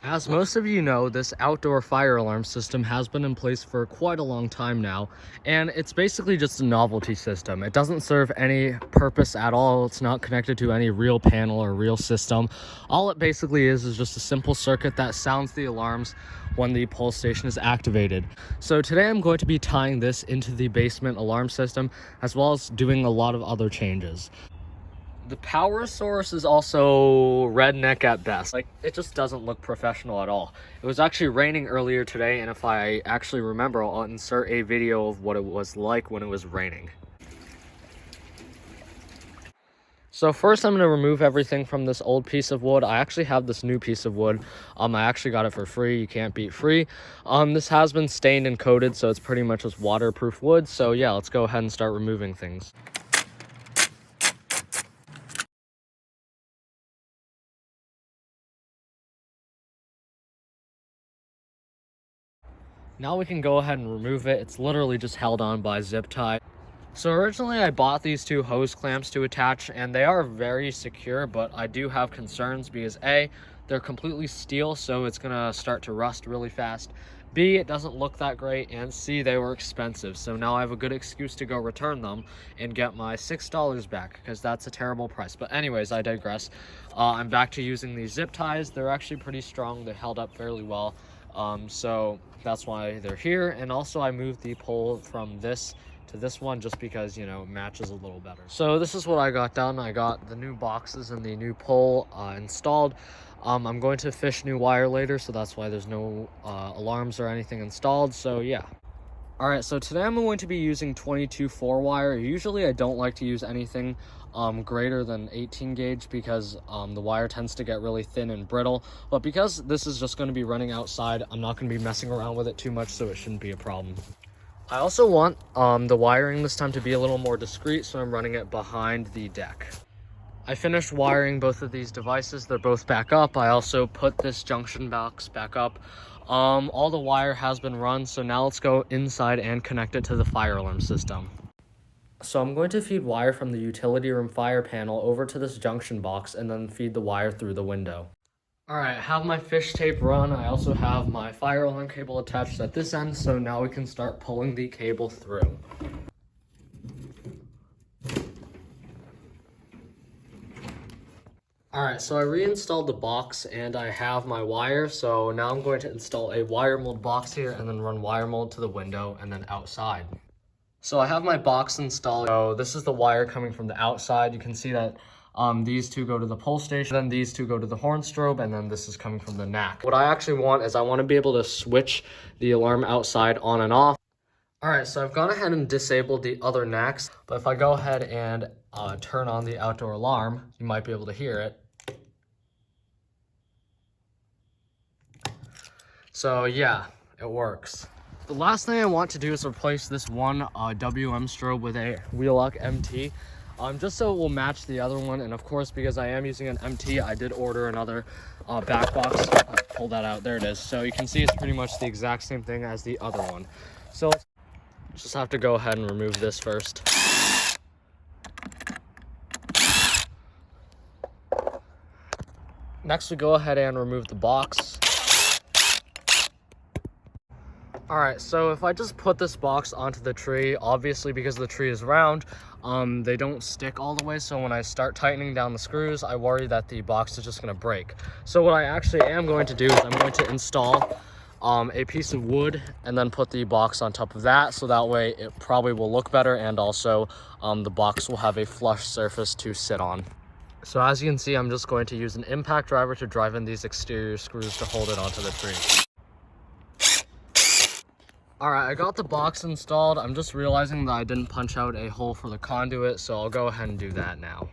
As most of you know, this outdoor fire alarm system has been in place for quite a long time now, and it's basically just a novelty system. It doesn't serve any purpose at all. It's not connected to any real panel or real system. All it basically is just a simple circuit that sounds the alarms when the pole station is activated. So today I'm going to be tying this into the basement alarm system, as well as doing a lot of other changes. The power source is also redneck at best. Like, it just doesn't look professional at all. It was actually raining earlier today, and if I actually remember, I'll insert a video of what it was like when it was raining. So first I'm going to remove everything from this old piece of wood. I actually have this new piece of wood. I actually got it for free. You can't beat free. This has been stained and coated, so it's pretty much just waterproof wood. So yeah, let's go ahead and start removing things. Now we can go ahead and remove it. It's literally just held on by zip tie. So originally I bought these two hose clamps to attach, and they are very secure, but I do have concerns because A, they're completely steel, so it's gonna start to rust really fast. B, it doesn't look that great, and C, they were expensive. So now I have a good excuse to go return them and get my $6 back, because that's a terrible price. But anyways, I digress. I'm back to using these zip ties. They're actually pretty strong. They held up fairly well. So that's why they're here. And also I moved the pole from this to this one just because, you know, it matches a little better. So this is what I got done. I got the new boxes and the new pole installed. I'm going to fish new wire later, so that's why there's no alarms or anything installed. So yeah. All right, so today I'm going to be using 22 4-wire. Usually I don't like to use anything greater than 18 gauge because the wire tends to get really thin and brittle. But because this is just going to be running outside, I'm not going to be messing around with it too much, so it shouldn't be a problem. I also want the wiring this time to be a little more discreet, so I'm running it behind the deck. I finished wiring both of these devices. They're both back up. I also put this junction box back up. All the wire has been run, so now let's go inside and connect it to the fire alarm system. So I'm going to feed wire from the utility room fire panel over to this junction box and then feed the wire through the window. All right, I have my fish tape run. I also have my fire alarm cable attached at this end, so now we can start pulling the cable through. All right, so I reinstalled the box and I have my wire. So now I'm going to install a wire mold box here and then run wire mold to the window and then outside. So I have my box installed. So this is the wire coming from the outside. You can see that these two go to the pole station, then these two go to the horn strobe, and then this is coming from the NAC. What I actually want is I want to be able to switch the alarm outside on and off. All right, so I've gone ahead and disabled the other NACs, but if I go ahead and turn on the outdoor alarm, you might be able to hear it. So yeah, it works. The last thing I want to do is replace this one WM strobe with a Wheelock MT, just so it will match the other one. And of course, because I am using an MT, I did order another back box. Pull that out, there it is. So you can see it's pretty much the exact same thing as the other one. So just have to go ahead and remove this first. Next, we go ahead and remove the box. All right, so if I just put this box onto the tree, obviously because the tree is round, they don't stick all the way. So when I start tightening down the screws, I worry that the box is just gonna break. So what I actually am going to do is I'm going to install a piece of wood and then put the box on top of that. So that way it probably will look better, and also the box will have a flush surface to sit on. So as you can see, I'm just going to use an impact driver to drive in these exterior screws to hold it onto the tree. All right, I got the box installed. I'm just realizing that I didn't punch out a hole for the conduit, so I'll go ahead and do that now.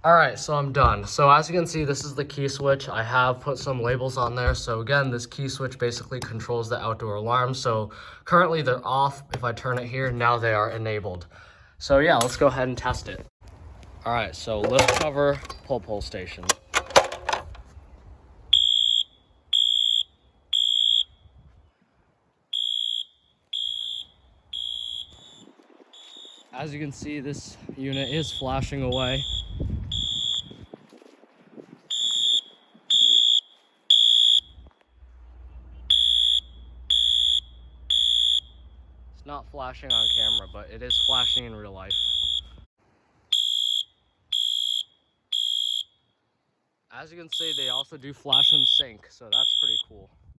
All right, so I'm done. So as you can see, this is the key switch. I have put some labels on there. So again, this key switch basically controls the outdoor alarm. So currently they're off. If I turn it here, now they are enabled. So yeah, let's go ahead and test it. All right, so lift cover, pole station. As you can see, this unit is flashing away. It's not flashing on camera, but it is flashing in real life. As you can see, they also do flash and sync, so that's pretty cool.